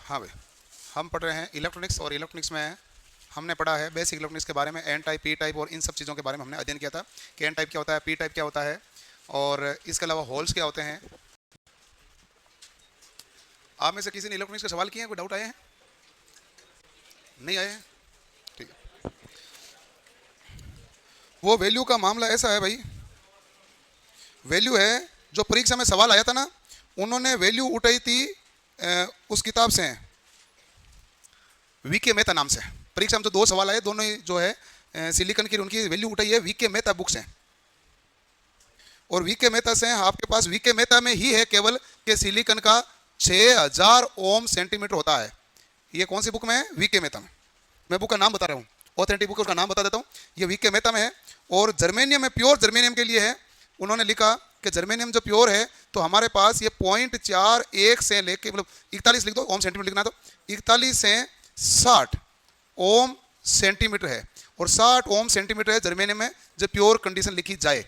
हाँ भाई, हम पढ़ रहे हैं इलेक्ट्रॉनिक्स, और इलेक्ट्रॉनिक्स में हमने पढ़ा है बेसिक इलेक्ट्रॉनिक्स के बारे में, एन टाइप, पी टाइप और इन सब चीज़ों के बारे में हमने अध्ययन किया था कि एन टाइप क्या होता है, पी टाइप क्या होता है, और इसके अलावा होल्स क्या होते हैं। आप में से किसी ने इलेक्ट्रॉनिक्स के सवाल किए हैं, कोई डाउट आए हैं? नहीं आए हैं? ठीक है। वो वैल्यू का मामला ऐसा है भाई, वैल्यू है जो परीक्षा में सवाल आया था ना, उन्होंने वैल्यू उठाई थी उस किताब से, वी के मेहता नाम से। परीक्षा में तो 2 सवाल आए, दोनों ही जो है सिलिकॉन की, उनकी वैल्यू उठाई है वी के मेहता बुक से। और वी के मेहता से आपके पास वी के मेहता में ही है केवल कि सिलिकॉन का 6000 ओम सेंटीमीटर होता है। ये कौन सी बुक में है? वी के मेहता में। मैं बुक का नाम बता रहा हूँ, ऑथेंटिक बुक, उसका नाम बता देता हूँ। ये वी के मेहता में है। और जर्मेनियम में, प्योर जर्मेनियम के लिए है, उन्होंने लिखा कि जर्मेनियम जो प्योर है तो हमारे पास ये 0.41 से लेके, मतलब 41 लिख दो, ओम सेंटीमीटर लिखना, तो 41 से 60 ओम सेंटीमीटर है। और 60 ओम सेंटीमीटर है जर्मेनियम में, जब प्योर कंडीशन लिखी जाए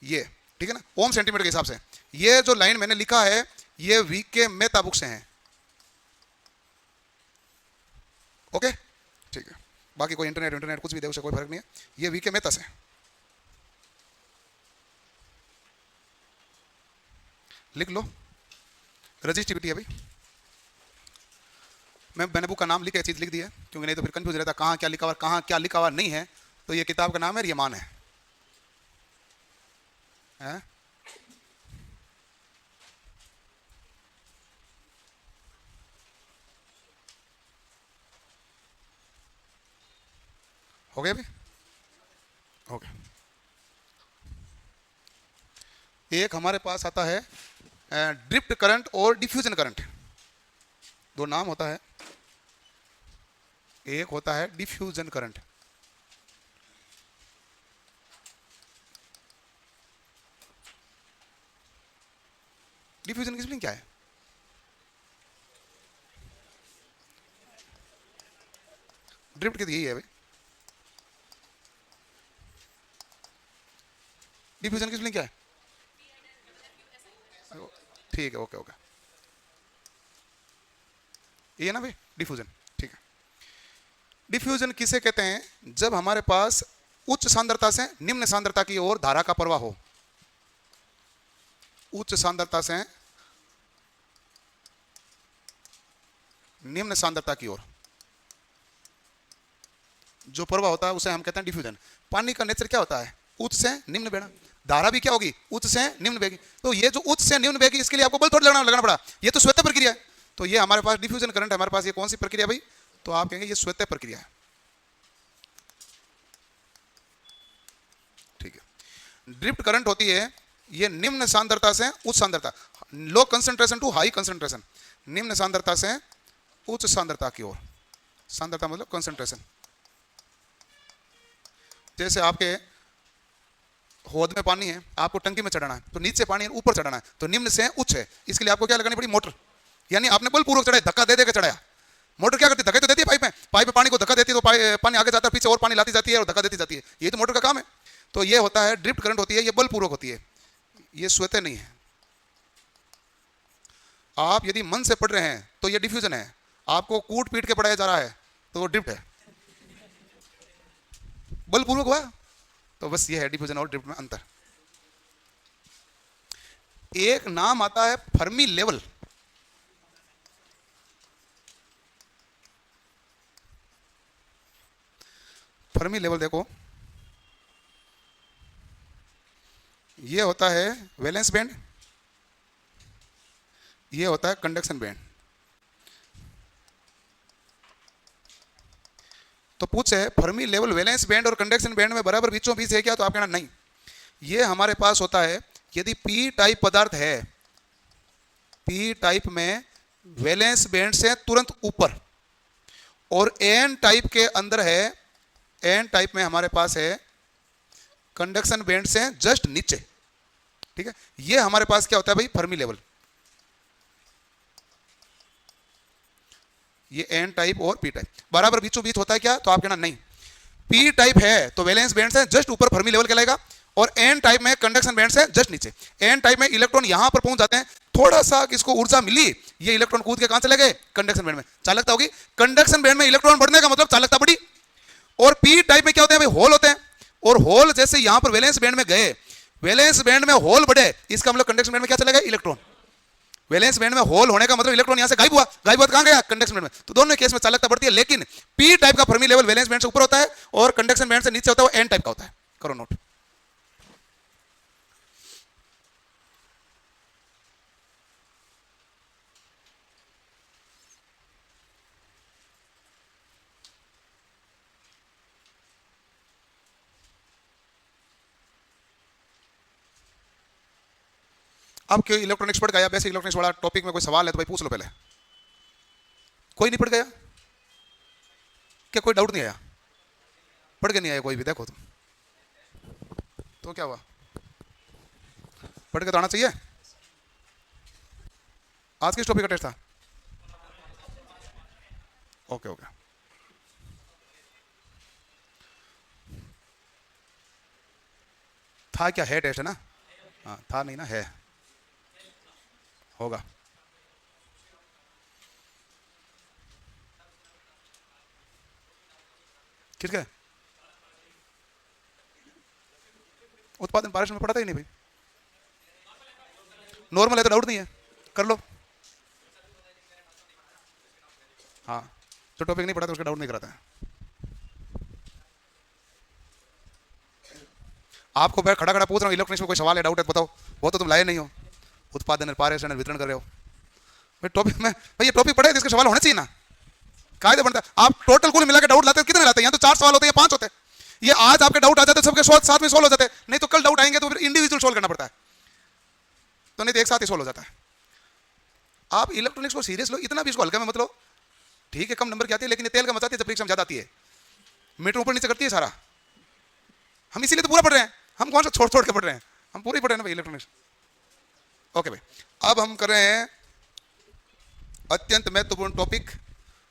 ये, ठीक है ना, ओम सेंटीमीटर के हिसाब से। ये जो लाइन मैंने लिखा है ये वी के मेहता बुक से है। ओके, ठीक है। बाकी कोई इंटरनेट कुछ भी दे, उससे कोई फर्क नहीं है। ये वी के मेहता से लिख लो, रजिस्टिविटी है भाई। मैंने बुक का नाम लिख के चीज लिख दी है, क्योंकि नहीं तो फिर कंफ्यूज रहता कहाँ क्या लिखा हुआ, कहाँ क्या लिखा हुआ नहीं है। तो ये किताब का नाम है रियमान है, है? हो गया भाई? ओके। एक हमारे पास आता है ड्रिफ्ट करंट और डिफ्यूजन करंट, 2 नाम होता है। एक होता है डिफ्यूजन करंट, डिफ्यूजन की स्पेलिंग क्या है? ड्रिफ्ट की यही है भाई। डिफ्यूजन की स्पेलिंग क्या है? ठीक है, ओके ओके, ये ना भाई डिफ्यूजन, ठीक है। डिफ्यूजन किसे कहते हैं? जब हमारे पास उच्च सांद्रता से निम्न सांद्रता की ओर धारा का प्रवाह हो। उच्च सांद्रता से निम्न सांद्रता की ओर जो प्रवाह होता है उसे हम कहते हैं डिफ्यूजन। पानी का नेचर क्या होता है? उच्च से निम्न बहना। धारा भी क्या होगी? उच्च से निम्न बहेगी। तो ये जो उच्च से निम्न बहेगी, इसके लिए आपको बल थोड़ा लगाना पड़ा, ये तो स्वतः प्रक्रिया है। तो ये हमारे पास डिफ्यूजन करंट है, हमारे पास ये कौन सी प्रक्रिया भाई? तो आप कहेंगे ये स्वतः प्रक्रिया है, ठीक है। ड्रिफ्ट करंट होती है ये निम्न सांद्रता से उच्च सांद्रता, low concentration to high concentration, निम्न सांद्रता से उच्च सांद्रता की ओर। सांद्रता मतलब कंसंट्रेशन। जैसे आपके हौद में पानी है, आपको टंकी में चढ़ाना है, तो नीचे पानी है, ऊपर चढ़ाना है, तो निम्न से उच्च है, इसके लिए आपको क्या लगानी पड़ी? मोटर। यानी आपने बलपूर्वक चढ़ाया, धक्का दे के चढ़ाया। मोटर क्या करती है? धक्के तो देती है पाइप में, पाइप में पानी को धक्का देती है, तो पानी आगे जाता है, पीछे और पानी लाती जाती है और धक्का देती जाती है। ये तो मोटर का काम है। तो ये होता है ड्रिफ्ट करंट होती है, ये बलपूर्वक होती है, ये स्वतः नहीं है। आप यदि मन से पढ़ रहे हैं तो ये डिफ्यूजन है, आपको कूट पीट के पढ़ाया जा रहा है तो वो ड्रिफ्ट है, बलपूर्वक हुआ। तो बस ये है डिफ्यूजन और ड्रिफ्ट में अंतर। एक नाम आता है फर्मी लेवल। फर्मी लेवल देखो, ये होता है वैलेंस बैंड, ये होता है कंडक्शन बैंड। तो पूछे फर्मी लेवल वैलेंस बैंड और कंडक्शन बैंड में बराबर बीचों बीच है क्या? तो आप कहना नहीं। ये हमारे पास होता है यदि पी टाइप पदार्थ है, पी टाइप में वैलेंस बैंड से तुरंत ऊपर, और एन टाइप के अंदर है, एन टाइप में हमारे पास है कंडक्शन बैंड से जस्ट नीचे, ठीक है। ये हमारे पास क्या होता है भाई? Fermi level. ये एन टाइप और पी टाइप बराबर बीचों बीच होता है क्या? तो आप कहना नहीं। पी टाइप है तो वैलेंस बैंड से जस्ट ऊपर फर्मी लेवल कहलाएगा, और एन टाइप में कंडक्शन बैंड से जस्ट नीचे। एन टाइप में इलेक्ट्रॉन यहां पर पहुंच जाते हैं, थोड़ा सा इसको ऊर्जा मिली ये इलेक्ट्रॉन कूद के कहां चले गए? कंडक्शन बैंड में। चालकता होगी, कंडक्शन बैंड में इलेक्ट्रॉन बढ़ने का मतलब चालकता बढ़ी। और पी टाइप में क्या होते हैं भाई? होल होते हैं। और होल जैसे यहां पर वैलेंस बैंड में गए, वैलेंस बैंड में होल बढ़े, इसका मतलब कंडक्शन बैंड में क्या चला गया? इलेक्ट्रॉन। वैलेंस बैंड में होल होने का मतलब इलेक्ट्रॉन यहां से गायब हुआ, गायब हुआ कहां गया? कंडक्शन बैंड में। तो दोनों केस में चालकता बढ़ती है, लेकिन पी टाइप का फर्मी लेवल वैलेंस बैंड से ऊपर होता है और कंडक्शन बैंड से नीचे होता है, वो एन टाइप का होता है। करो नोट। अब क्यों इलेक्ट्रॉनिक्स पढ़ गया, बेसिक इलेक्ट्रॉनिक्स वाला टॉपिक में कोई सवाल है तो भाई पूछ लो पहले। कोई नहीं पढ़ गया क्या? कोई डाउट नहीं आया? पढ़ के नहीं आया कोई भी? देखो तुम तो क्या हुआ, पढ़ के तो आना चाहिए। आज किस टॉपिक का टेस्ट था? Okay okay. था क्या? है टेस्ट है ना? हाँ था नहीं ना, है, होगा। किसका? उत्पादन पारेषण में पढ़ा था ही नहीं भाई। नॉर्मल है तो डाउट नहीं है, कर लो। हाँ जो टॉपिक नहीं पढ़ा तो उसका डाउट नहीं कराता है। आपको मैं खड़ा खड़ा पूछ रहा हूँ, इलेक्ट्रॉनिक्स में कोई सवाल है, डाउट है तो बताओ। वो तो तुम लाए नहीं हो। उत्पादन पारेषण वितरण कर रहे हो भाई। टॉपिक में भाई, ये टॉपिक पढ़े जिसके सवाल होने चाहिए ना, कायदे बनता है। आप टोटल कुल मिला के डाउट लाते हैं, कितने लाते हैं? यहाँ तो 4 सवाल होते हैं, 5 होते हैं। ये आज आपके डाउट आ जाते हैं, सबके साथ में सोल्व हो जाते हैं। नहीं तो कल डाउट आएंगे तो फिर इंडिविजुअल सोल्व करना पड़ता है, तो नहीं तो एक साथ ही सोल्व हो जाता है। आप इलेक्ट्रॉनिक्स को सीरियस लो, इतना भी इसको हल्का में मत लो। ठीक है कम नंबर की आती है, लेकिन ये तेल का मचाती है जब परीक्षा में ज्यादा आती है, मीटर ऊपर नीचे करती है सारा। हम इसीलिए तो पूरा पढ़ रहे हैं, हम कौन सा छोड़ छोड़ के पढ़ रहे हैं, हम पूरी पढ़ रहे हैं ना भाई इलेक्ट्रॉनिक्स। ओके भाई, अब हम कर रहे हैं अत्यंत महत्वपूर्ण टॉपिक,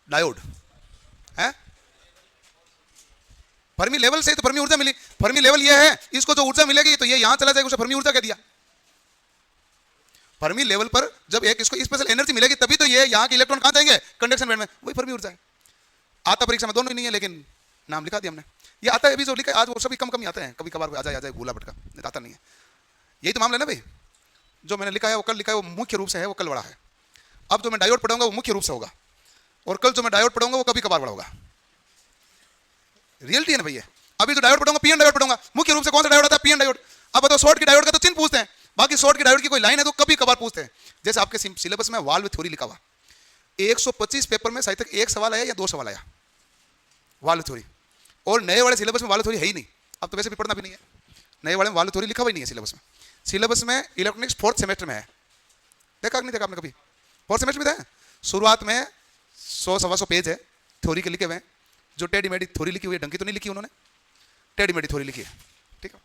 डायोड है। फर्मी लेवल से तो फर्मी ऊर्जा मिली। फर्मी लेवल ये है, इसको जो ऊर्जा मिलेगी तो ये यहां चला जाएगा, उसे फर्मी ऊर्जा कह दिया। फर्मी लेवल पर जब एक इसको स्पेशल एनर्जी मिलेगी तभी तो ये यहां के इलेक्ट्रॉन कहां जाएंगे? कंडक्शन बैंड में। वही फर्मी ऊर्जा है। आता परीक्षा में दोनों ही नहीं है, लेकिन नाम लिखा दिया हमने। ये आता है अभी जो लिखा है आज, वो सभी कम कम ही आते हैं, कभी कभार आ जाए भूला भटका, आता नहीं है। यही तो मामला है ना भाई, जो मैंने लिखा है वो कल लिखा है, वो मुख्य रूप से है, वो कल बड़ा है। अब जो मैं डायोड पढ़ाऊंगा वो मुख्य रूप से होगा, और कल जो मैं डायोड पढ़ाऊंगा वो कभी कभार बड़ा होगा। रियलिटी है ना भैया। अभी जो डायोड पढ़ाऊंगा पीएन डायोड पढ़ाऊंगा, मुख्य रूप से कौन सा डायोड आता है? PN diode. अब बताओ, शॉर्ट की डायोड का तो चिन्ह पूछते हैं, बाकी शॉर्ट की डायोड की कोई लाइन है तो कभी कभार पूछते हैं। जैसे आपके सिलेबस में वाल्व थ्योरी लिखा हुआ, 125 पेपर में शायद तक एक सवाल आया या 2 सवाल आया वाल्व थ्योरी, और नए वाले सिलेबस में वाल्व थ्योरी है ही नहीं। अब तो वैसे भी पढ़ना भी नहीं है, नए वाले में वाल्व थ्योरी लिखा हुआ ही नहीं है सिलेबस में। सिलेबस में इलेक्ट्रॉनिक्स 4th सेमेस्टर में है, देखा नहीं देखा आपने कभी? 4th सेमेस्टर में है। शुरुआत में 100-125 पेज है थ्योरी के लिखे हुए हैं। जो टेढ़ी मेढ़ी थ्योरी लिखी हुई है, ढंग की तो नहीं लिखी उन्होंने, टेढ़ी मेढ़ी थ्योरी लिखी है। ठीक है,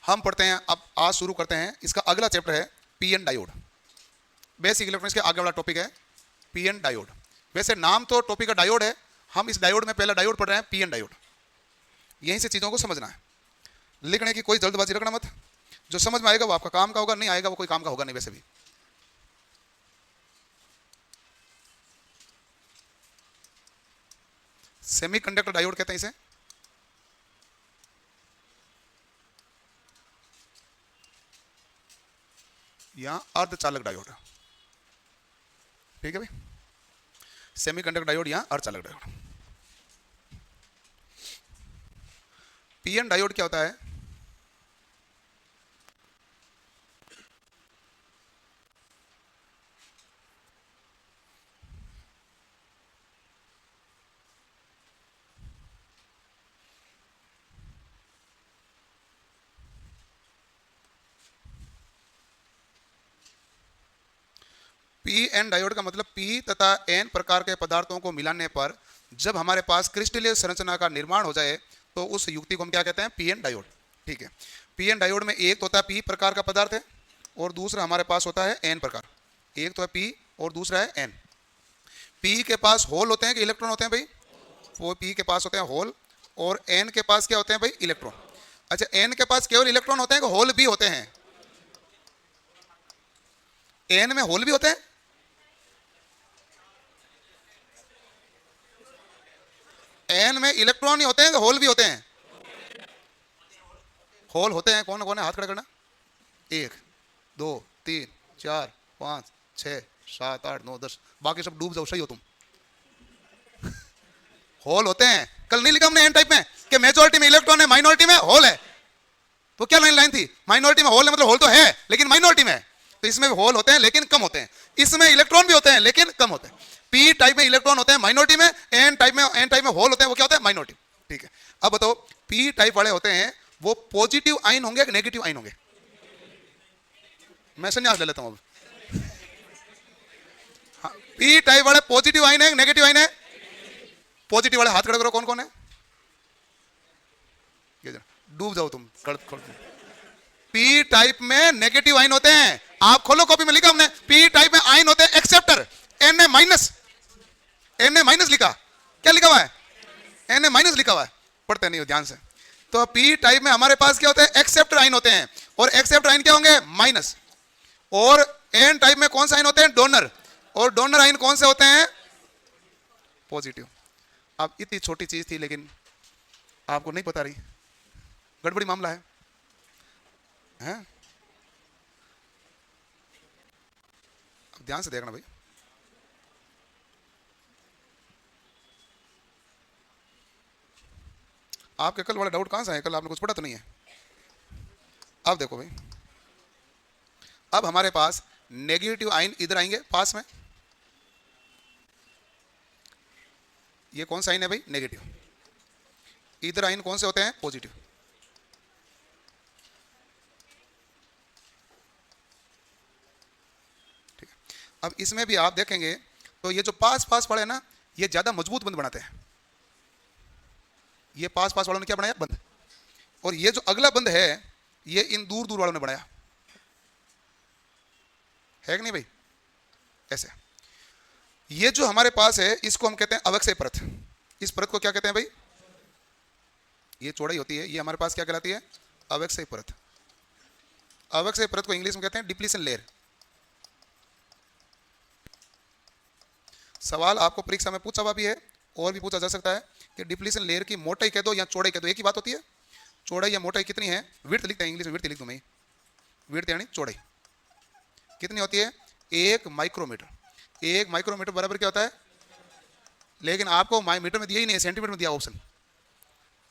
हम पढ़ते हैं अब। आज शुरू करते हैं, इसका अगला चैप्टर है पीएन डायोड। बेसिक इलेक्ट्रॉनिक्स के आगे वाला टॉपिक है पीएन डायोड। वैसे नाम तो टॉपिक का डायोड है, हम इस डायोड में पहला डायोड पढ़ रहे हैं पीएन डायोड। यहीं से चीज़ों को समझना है, लिखने की कोई जल्दबाजी रखना मत। जो समझ में आएगा वो आपका काम का होगा, नहीं आएगा वो कोई काम का होगा नहीं। वैसे भी सेमीकंडक्टर डायोड कहते हैं इसे। यहां अर्धचालक डायोड, ठीक है भाई। सेमीकंडक्टर डायोड, यहां अर्धचालक डायोड। पीएन डायोड क्या होता है? पी एन डायोड का मतलब पी तथा एन प्रकार के पदार्थों को मिलाने पर जब हमारे पास क्रिस्टलीय संरचना का निर्माण हो जाए तो उस युक्ति को हम क्या कहते हैं? P N diode. ठीक है, पी एन डायोड में एक तो होता है पी प्रकार का पदार्थ है, और दूसरा हमारे पास होता है एन प्रकार। एक तो है पी और दूसरा है एन। पी के पास होल होते हैं कि इलेक्ट्रॉन होते हैं भाई? वो पी के पास होते हैं होल, और एन के पास क्या होते हैं भाई? इलेक्ट्रॉन। अच्छा, एन के पास केवल इलेक्ट्रॉन होते हैं कि होल भी होते हैं? एन में होल भी होते हैं, एन में इलेक्ट्रॉन ही होते हैं, होल भी होते हैं? होल होते हैं। कौन कौन है, हाथ खड़ा करना। 1 2 3 4 5 6 7 8 9 10, बाकी सब डूब जाओ, सही हो तुम। होल होते हैं। कल नहीं लिखा हमने एन टाइप में कि मेजॉरिटी में इलेक्ट्रॉन है, माइनॉरिटी में होल है? तो क्या लाइन थी? माइनॉरिटी में होल है, मतलब होल तो है लेकिन माइनॉरिटी में है। तो इसमें होल होते हैं लेकिन कम होते हैं, इसमें इलेक्ट्रॉन भी होते हैं लेकिन कम होते हैं। पी टाइप में इलेक्ट्रॉन होते हैं माइनॉरिटी में, एन टाइप में होल होते हैं, वो क्या होते हैं? माइनॉरिटी। ठीक है, अब बताओ पी टाइप वाले होते हैं वो पॉजिटिव आयन होंगे कि नेगेटिव आयन होंगे? मैं संन्यास ले लेता हूं अब। हाँ, पी टाइप वाले पॉजिटिव आयन है नेगेटिव आयन है? पॉजिटिव वाले हाथ खड़े करो, कौन कौन है? डूब जाओ तुम। पी टाइप में नेगेटिव आयन होते हैं। आप खोलो, कॉपी में लिखा हमने, पी टाइप में आयन होते हैं acceptor. N A minus, N A minus लिखा, क्या लिखा हुआ है? एन ए माइनस लिखा हुआ है, पढ़ते नहीं हो ध्यान से। तो पी टाइप में हमारे पास क्या होते हैं? एक्सेप्टर आयन होते हैं, और एक्सेप्टर आयन क्या होंगे? माइनस। और एन टाइप में कौन सा आयन होते हैं? डोनर। और डोनर आयन कौन से होते हैं? पॉजिटिव। अब इतनी छोटी चीज थी लेकिन आपको नहीं पता रही, गड़बड़ी मामला है, हैं? अब ध्यान से देखना भाई। आपके कल वाला डाउट कहां से है? कल आपने कुछ पढ़ा तो नहीं है? अब देखो भाई, अब हमारे पास नेगेटिव आयन इधर आएंगे पास में। ये कौन सा आयन है भाई? नेगेटिव। इधर आयन कौन से होते हैं? पॉजिटिव। ठीक है, अब इसमें भी आप देखेंगे तो ये जो पास पास वाले हैं ना, ये ज्यादा मजबूत बंध बनाते हैं। ये पास पास वालों ने क्या बनाया? बंध। और ये जो अगला बंध है ये इन दूर दूर वालों ने बनाया है कि नहीं भाई? ऐसे ये जो हमारे पास है इसको हम कहते हैं अवक्षय परत। इस परत को क्या कहते हैं भाई? ये चौड़ाई होती है, ये हमारे पास क्या कहलाती है? अवक्षय परत। अवक्षय परत को इंग्लिश में कहते हैं डिप्लीशन लेयर। सवाल आपको परीक्षा में पूछा हुआ भी है और भी पूछा जा सकता है कि डिप्लीशन लेयर की मोटाई कह दो या चौड़ाई कह दो, एक ही बात होती है। चौड़ाई या मोटाई कितनी है? विड्थ लिखते हैं इंग्लिश में, विड्थ लिख दूं मैं। विड्थ यानी चौड़ाई कितनी होती है? 1 माइक्रोमीटर। 1 माइक्रोमीटर बराबर क्या होता है? लेकिन आपको मीटर में दिया ही नहीं है, सेंटीमीटर में दिया ऑप्शन।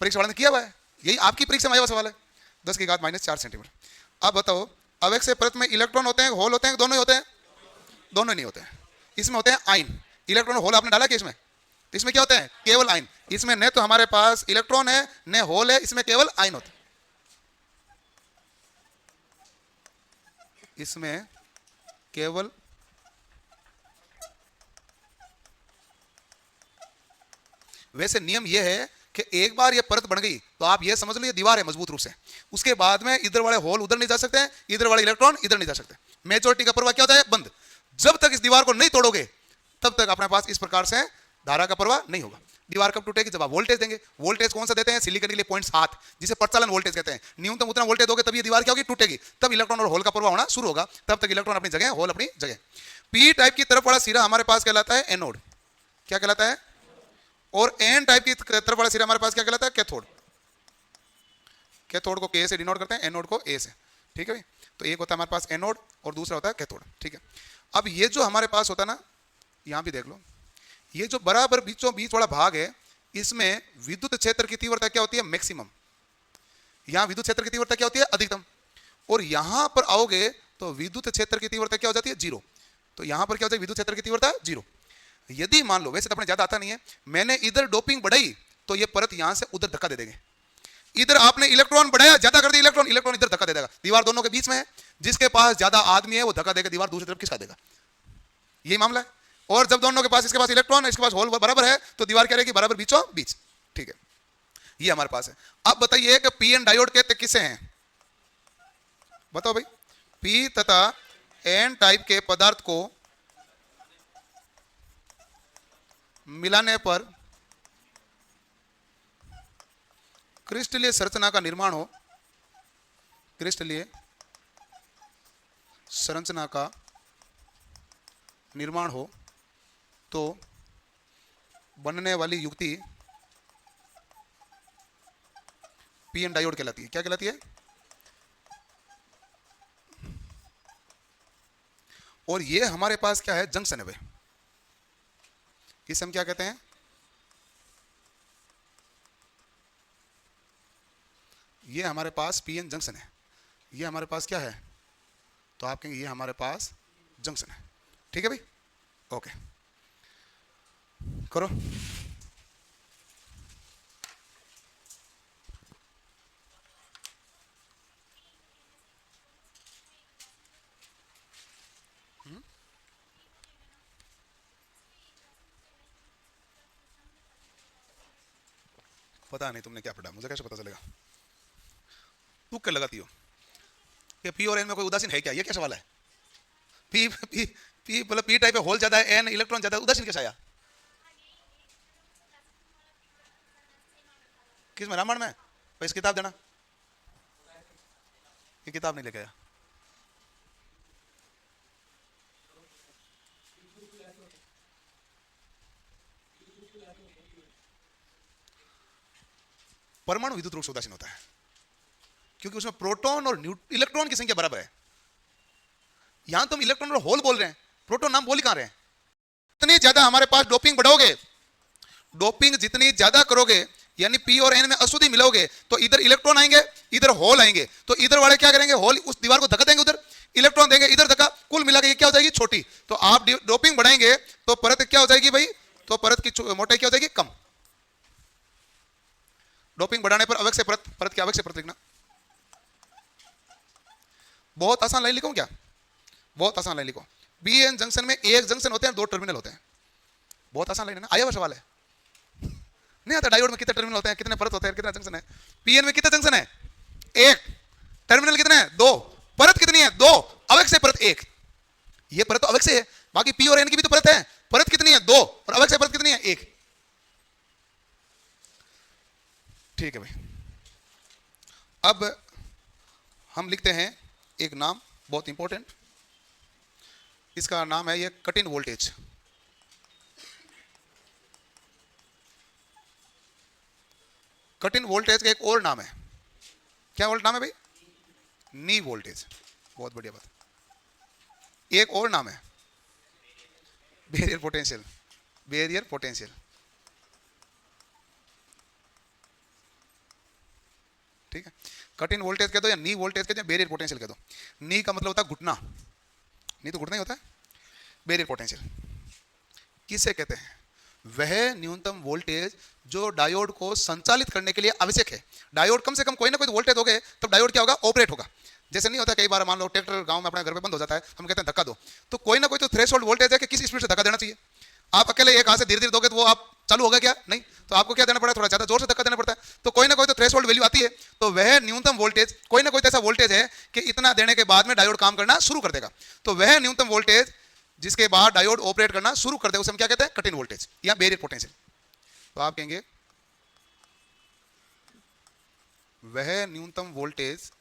परीक्षा वाले ने किया हुआ है, यही आपकी परीक्षा में आया हुआ सवाल है, 10 की घात -4 सेंटीमीटर। अब बताओ अवक्षय परत में इलेक्ट्रॉन होते हैं, होल होते हैं, दोनों ही होते हैं? दोनों नहीं होते हैं। इसमें होते हैं आयन। इलेक्ट्रॉन होल आपने डाला कि इसमें? इसमें क्या होता है? केवल आयन। इसमें न तो हमारे पास इलेक्ट्रॉन है न होल है, इसमें केवल आयन होता है। इसमें केवल वैसे नियम यह है कि एक बार ये परत बन गई तो आप ये समझ लो ये दीवार है मजबूत रूप से। उसके बाद में इधर वाले होल उधर नहीं जा सकते, इधर वाले इलेक्ट्रॉन इधर नहीं जा सकते। मेजॉरिटी का प्रवाह क्या होता है? बंद। जब तक इस दीवार को नहीं तोड़ोगे तब तक अपने पास इस प्रकार से धारा का प्रवाह नहीं होगा। दीवार कब टूटेगी? जब आप वोल्टेज देंगे। वोल्टेज कौन सा देते हैं? सिलिकॉन के लिए 0.7, जिसे प्रचालन वोल्टेज कहते हैं। न्यूनतम उतना वोल्टेज दोगे तब ये दीवार क्या होगी? टूटेगी। तब इलेक्ट्रॉन और होल का प्रवाह होना शुरू होगा। तब तक इलेक्ट्रॉन अपनी जगह, होल अपनी जगह। पी टाइप की तरफ वाला सिरा हमारे पास कहलाता है एनोड। क्या कहलाता है? और एन टाइप की तरफ वाला सिरा हमारे पास क्या कहलाता है? कैथोड। कैथोड को के से डिनोट करते हैं, एनोड को ए से। ठीक है भाई? तो एक होता है हमारे पास एनोड और दूसरा होता है कैथोड। ठीक है, अब ये जो हमारे पास होता है ना, यहां भी देख लो, ये जो बराबर बीचों बीच वाला भाग है इसमें विद्युत क्षेत्र की तीव्रता क्या होती है? मैक्सिमम। यहां विद्युत क्षेत्र की तीव्रता क्या होती है? अधिकतम। और यहां पर आओगे तो विद्युत क्षेत्र की तीव्रता क्या हो जाती है? 0। तो यहां पर क्या हो जाएगी? विद्युत क्षेत्र की तीव्रता 0। यदि मान लो, वैसे तो अपने ज्यादा आता नहीं है, मैंने इधर डोपिंग बढ़ाई तो ये परत यहां से उधर धक्का दे देंगे। इधर आपने इलेक्ट्रॉन बढ़ाया, ज्यादा कर दिया इलेक्ट्रॉन, इलेक्ट्रॉन इधर धक्का दे देगा। दीवार दोनों के बीच में है, जिसके पास ज्यादा आदमी है वो धक्का देकर दीवार दूसरी तरफ खिसका देगा। यही मामला है। और जब दोनों के पास, इसके पास इलेक्ट्रॉन है इसके पास होल बराबर है, तो दीवार क्या रहेगी? बराबर बीचों बीच। ठीक है, ये हमारे पास है। अब बताइए कि पी एन डायोड कहते किसे हैं? बताओ भाई। पी तथा एन टाइप के पदार्थ को मिलाने पर क्रिस्टलीय संरचना का निर्माण हो, क्रिस्टलीय संरचना का निर्माण हो तो बनने वाली युक्ति पीएन डायोड कहलाती है। क्या कहलाती है? और ये हमारे पास क्या है? जंक्शन है भाई। इसे हम क्या कहते हैं? ये हमारे पास पीएन जंक्शन है। ये हमारे पास क्या है? तो आप कहेंगे ये हमारे पास जंक्शन है। ठीक है भाई, ओके करो। पता नहीं तुमने क्या पढ़ा, मुझे कैसे पता चलेगा? तू क्या लगाती हो कि पी और एन में कोई उदासीन है क्या? ये क्या सवाल है? पी पी पी मतलब पी टाइप है, होल ज्यादा है, एन इलेक्ट्रॉन ज्यादा है, उदासीन कैसे आया? किस में? रामायण में? भाई इस किताब देना, ये किताब नहीं लेके आया। परमाणु विद्युत रूप से उदासीन होता है क्योंकि उसमें प्रोटॉन और इलेक्ट्रॉन की संख्या बराबर है। यहां तुम इलेक्ट्रॉन और होल बोल रहे हैं, प्रोटॉन नाम बोल ही कहां रहे हैं? जितनी ज्यादा हमारे पास डोपिंग बढ़ाओगे, डोपिंग जितनी ज्यादा करोगे, यानी पी और एन में अशुद्धि मिलाओगे, तो इधर इलेक्ट्रॉन आएंगे, इधर होल आएंगे। तो इधर वाले क्या करेंगे? होल उस दीवार को धक्का देंगे, उधर इलेक्ट्रॉन देंगे, इधर धक्का, कुल मिला के क्या हो जाएगी? छोटी। तो आप डोपिंग बढ़ाएंगे तो परत क्या हो जाएगी भाई? तो परत की मोटाई क्या हो जाएगी? कम। डोपिंग बढ़ाने पर अवयव से परत, परत की अवयव से परत लिखना। बहुत आसान लाइन लिखूं क्या? बहुत आसान लाइन लिखो। बी एन जंक्शन में एक जंक्शन होते हैं, दो टर्मिनल होते हैं। बहुत आसान लाइन है ना? आया हुआ सवाल है? नहीं आता? डायोड में कितने टर्मिनल होते हैं, कितने परत होते हैं, कितना जंक्शन है? पीएन में कितने जंक्शन है? एक। टर्मिनल कितने हैं? दो। परत कितनी है? दो। अवयव से परत एक। ये परत तो अवयव से है, बाकी पी और एन की भी तो परत है। परत कितनी है? दो। और अवयव से परत कितनी है? एक। ठीक है भाई। अब हम लिखते हैं एक नाम बहुत इंपॉर्टेंट, इसका नाम है ये cut in voltage. Cut in voltage का एक और नाम है, क्या नाम है भाई? नी वोल्टेज। बहुत बढ़िया बात। एक और नाम है बैरियर पोटेंशियल। बैरियर पोटेंशियल, ठीक है। कट इन वोल्टेज कह दो या नी वोल्टेज कह दो या बैरियर पोटेंशियल कह दो। नी का मतलब होता है घुटना, नी तो घुटना ही होता है। बैरियर पोटेंशियल किसे कहते हैं? वह न्यूनतम वोल्टेज जो डायोड को संचालित करने के लिए आवश्यक है। डायोड कम से कम कोई ना कोई वोल्टेज हो गए तब डायोड क्या होगा? ऑपरेट होगा। जैसे नहीं होता कई बार मान लो ट्रैक्टर गांव में अपने घर पे बंद हो जाता है, हम कहते हैं धक्का दो, तो कोई ना कोई तो थ्रेशोल्ड वोल्टेज है कि किस स्पीड से धक्का देना चाहिए। आप अकेले एक हाथ से धीरे धीरे दोगे तो वो आप चालू होगा क्या? नहीं। तो आपको क्या देना पड़ता है? थोड़ा ज्यादा जोर से धक्का देना पड़ता है। तो कोई ना कोई तो थ्रेशोल्ड वैल्यू आती है। तो वह न्यूनतम वोल्टेज, कोई ना कोई तो ऐसा वोल्टेज है कि इतना देने के बाद में डायोड काम करना शुरू कर देगा। तो वह न्यूनतम वोल्टेज जिसके बाद डायोड ऑपरेट करना शुरू कर दे उसे हम क्या कहते हैं? कट इन वोल्टेज या बैरियर पोटेंशियल। तो आप कहेंगे वह न्यूनतम वोल्टेज,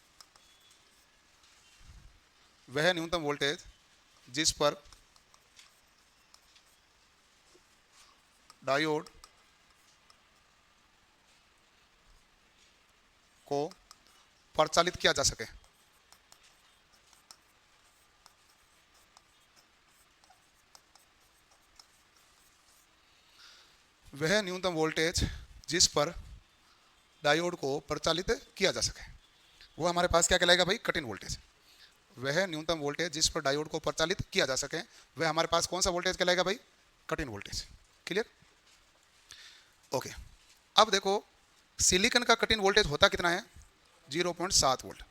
वह न्यूनतम वोल्टेज जिस पर डायोड को परिचालित किया जा सके। वह न्यूनतम वोल्टेज जिस पर डायोड को परिचालित किया जा सके वो हमारे पास क्या कहलाएगा भाई? Cut in voltage. वह न्यूनतम वोल्टेज जिस पर डायोड को परिचालित किया जा सके वह हमारे पास कौन सा वोल्टेज कहलाएगा भाई? Cut in voltage. Clear? Okay. अब देखो सिलिकॉन का कट इन वोल्टेज होता कितना है? 0.7 वोल्ट।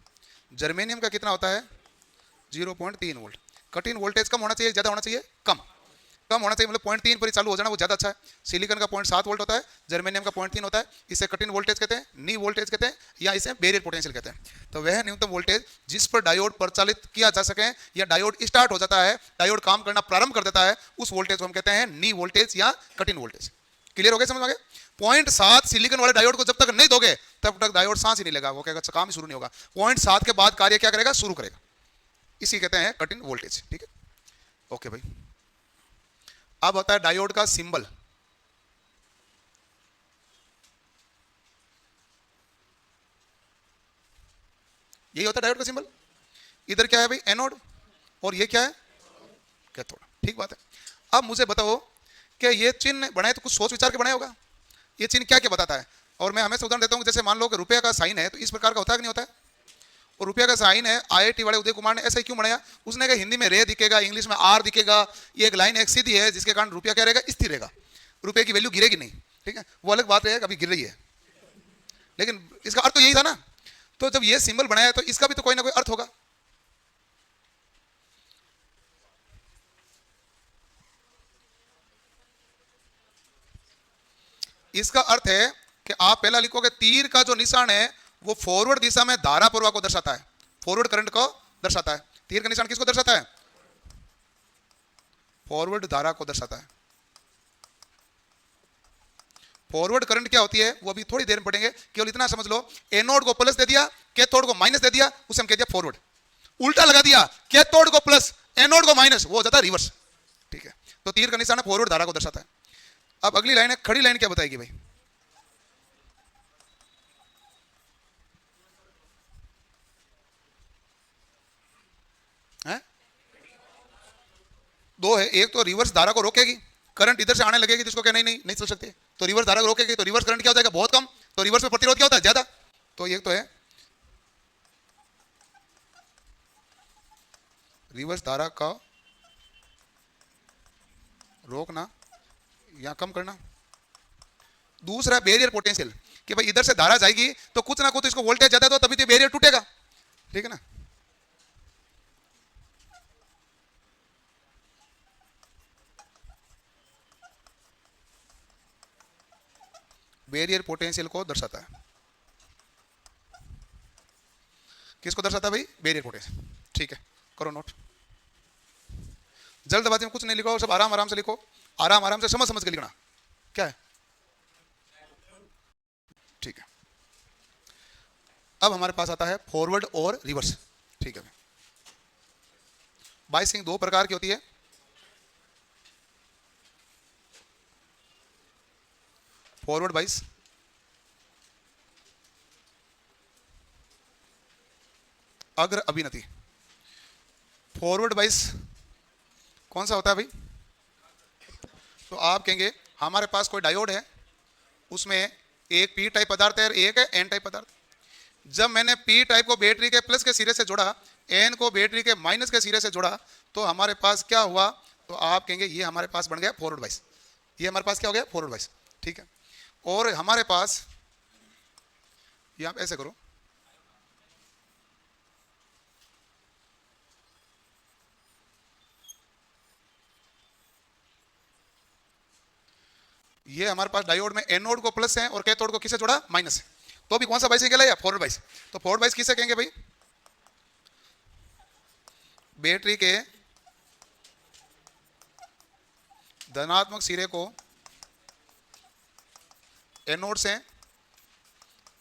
जर्मेनियम का कितना होता है? 0.3 वोल्ट। कट इन वोल्टेज कम होना चाहिए, ज्यादा होना चाहिए? कम। कम होना चाहिए, मतलब 0.3 पर ही चालू हो जाना वो ज्यादा अच्छा है। सिलिकॉन का 0.7 वोल्ट होता है, जर्मेनियम का 0.3 होता है। इसे कट इन वोल्टेज कहते हैं, नी वोल्टेज कहते हैं, या इसे बैरियर पोटेंशियल कहते हैं। तो वह न्यूनतम वोल्टेज जिस पर डायोड परिचालित किया जा सके या डायोड स्टार्ट हो जाता है, डायोड काम करना प्रारंभ कर देता है, उस वोल्टेज को हम कहते हैं नी वोल्टेज या कट इन वोल्टेज। क्लियर हो गया? समझ में आ गया? 0.7 सिलिकॉन वाले डायोड को जब तक नहीं दोगे तब तक डायोड सांस ही नहीं लेगा, वो कहेगा काम ही शुरू नहीं होगा। 0.7 के बाद कार्य क्या करेगा? शुरू करेगा। इसी कहते हैं कट इन वोल्टेज। ठीक है, ओके भाई। अब होता है डायोड का सिंबल। यही होता है डायोड का सिंबल। इधर क्या है भाई, एनोड, और ये क्या है, कैथोड। ठीक बात है। अब मुझे बताओ कि ये चिन्ह बनाए तो कुछ सोच विचार के बनाया होगा। ये चिन्ह क्या क्या बताता है? और मैं हमेशा उदाहरण देता हूँ, जैसे मान लो कि रुपये का साइन है तो इस प्रकार का होता है कि नहीं होता है? और रुपया का साइन है, आईआईटी वाले उदय कुमार ने ऐसा ही क्यों बनाया? उसने कहा हिंदी में रे दिखेगा, इंग्लिश में आर दिखेगा, ये एक लाइन एक सीधी है जिसके कारण रुपया क्या रहेगा, स्थिर रहेगा, रुपये की वैल्यू गिरेगी नहीं। ठीक है, वो अलग बात है कभी गिर रही है, लेकिन इसका अर्थ तो यही था ना। तो जब ये सिंबल बनाया तो इसका भी तो कोई ना कोई अर्थ होगा। इसका अर्थ है कि आप पहला लिखोगे तीर का जो निशान है वो फॉरवर्ड दिशा में धारा प्रवाह को दर्शाता है, फॉरवर्ड करंट को दर्शाता है। तीर का निशान किसको दर्शाता है? फॉरवर्ड धारा को दर्शाता है। फॉरवर्ड करंट क्या होती है वो अभी थोड़ी देर में पढ़ेंगे, केवल इतना समझ लो, एनोड को प्लस दे दिया, कैथोड को माइनस दे दिया, उसे हम कह दिया फॉरवर्ड। उल्टा लगा दिया, कैथोड को प्लस एनोड को माइनस, वो हो जाता है रिवर्स। ठीक है, तो तीर का निशान फॉरवर्ड धारा को दर्शाता है। अब अगली लाइन है, खड़ी लाइन क्या बताएगी भाई? है? दो है, एक तो रिवर्स धारा को रोकेगी, करंट इधर से आने लगेगी जिसको क्या नहीं चल सकते, तो रिवर्स धारा को रोकेगी, तो रिवर्स करंट क्या हो जाएगा, बहुत कम, तो रिवर्स में प्रतिरोध क्या होता है, ज्यादा। तो एक तो है रिवर्स धारा का रोकना या कम करना। दूसरा बैरियर पोटेंशियल, कि भाई इधर से धारा जाएगी तो कुछ ना कुछ इसको वोल्टेज ज्यादा तो तभी तो बैरियर टूटेगा। ठीक है ना। बैरियर पोटेंशियल को दर्शाता है, किसको दर्शाता है भाई? Barrier potential. ठीक है, करो नोट। जल्दबाजी में कुछ नहीं लिखो, सब आराम आराम से लिखो, आराम आराम से समझ समझ के लिखना। क्या है? ठीक है, अब हमारे पास आता है फॉरवर्ड और रिवर्स। ठीक है, बाइसिंग दो प्रकार की होती है, फॉरवर्ड बाइस, अग्र अभिनति। फॉरवर्ड बाइस कौन सा होता है भाई? तो आप कहेंगे हमारे पास कोई डायोड है, उसमें एक पी टाइप पदार्थ है और एक है एन टाइप पदार्थ। जब मैंने पी टाइप को बैटरी के प्लस के सिरे से जोड़ा, एन को बैटरी के माइनस के सिरे से जोड़ा, तो हमारे पास क्या हुआ? तो आप कहेंगे ये हमारे पास बन गया फॉरवर्ड बाइस। ये हमारे पास क्या हो गया? फॉरवर्ड बाइस। ठीक है, और हमारे पास ये आप ऐसे करो, ये हमारे पास डायोड में एनोड को प्लस है और कैथोड को किसे जोड़ा? माइनस है, तो भी कौन सा बाइस कहलाया? फॉरवर्ड बाइस। तो फॉरवर्ड बाइस किसे कहेंगे भाई? बैटरी के धनात्मक सिरे को एनोड से